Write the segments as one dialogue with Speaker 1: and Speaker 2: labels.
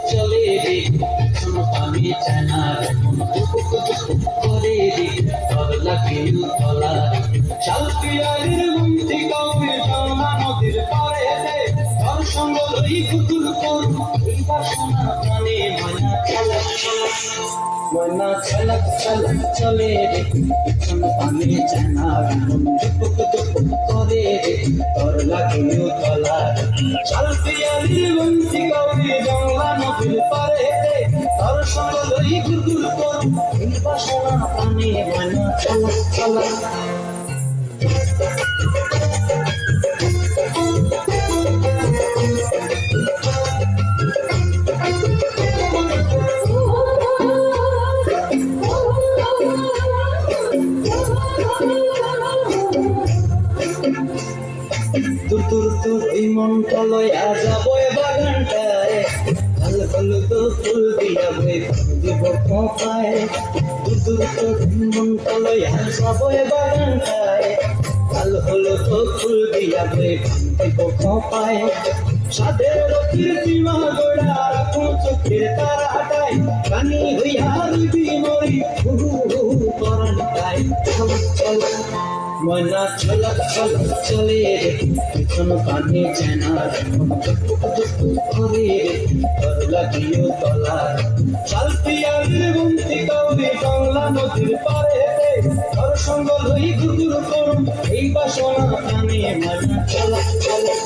Speaker 1: চলে রে আমি জানার করে রে তোর লাগে তলা শালপিয়ারের মুক্তি কবে জমা নদীর পারে রে তোর সঙ্গ লই কুকুর কর এই বাসনা প্রাণে ময়না ছলক ছলক চলে রে আমি জানার করে রে তোর লাগে তলা শালপিয়ারের মুক্তি কবে জমা নদীর পারে রে তোর সঙ্গ লই কুকুর কর এই বাসনা প্রাণে ময়না ছলক তোর ওই মনটা লইয়া যাবো বাগানটায় ভাল ভালো তো ফুল দিয়া বই দিব কোপায় তোর ওই মনটা লইয়া যাবো বাগানটায় ভাল হলো তো ফুল দিয়া বই দিব কোপায় সাদের কীর্তিমা গোড়া রাখো চোখের তারাটায় কানি হইয়া রবি মরি হু পরানটায় চল ময়না ছলক ছলক চলে রে পিছন কানে চেনার করে রে তোর লাগিও তলার শালপিয়ারের বন্তি কবে বাংলা নদীর পারে রে তোর সঙ্গ লই গুগুর করুম এই বাসনা কানে ময়না ছলক ছলক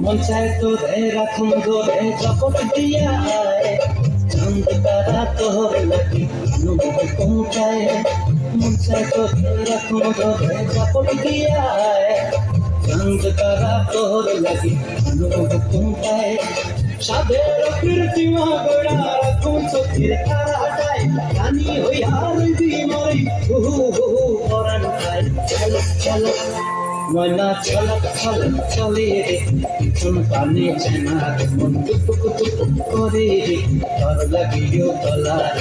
Speaker 1: মন চায় তোরে রাখুন ধরে চপট দিয়া চাঁদ তারা তোর লাগি অনুভব পৌঁছায় মন চায় তোরে রাখুন ধরে চপট দিয়া চাঁদ তারা তোর লাগি অনুভব পৌঁছায় সাদের কীর্তিমা গোড়া রাখুন চোখের তারাটায় রানী হইয়া রবি মরি হু পরান খায় চলক চলক ময়না ছলক ছলক চলে রে পিছন কানে চেনার মন টুক করে রে তোর লাগিও তলার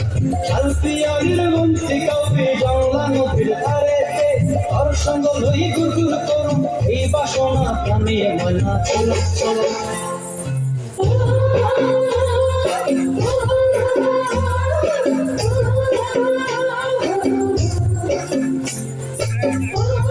Speaker 1: শালপিয়ারের বন্তি কবে বাংলা নদীর ধারে রে তোর সঙ্গ লই গুগুর করুম এই বাসনা প্রাণে ময়না ছলক ছলক
Speaker 2: Oh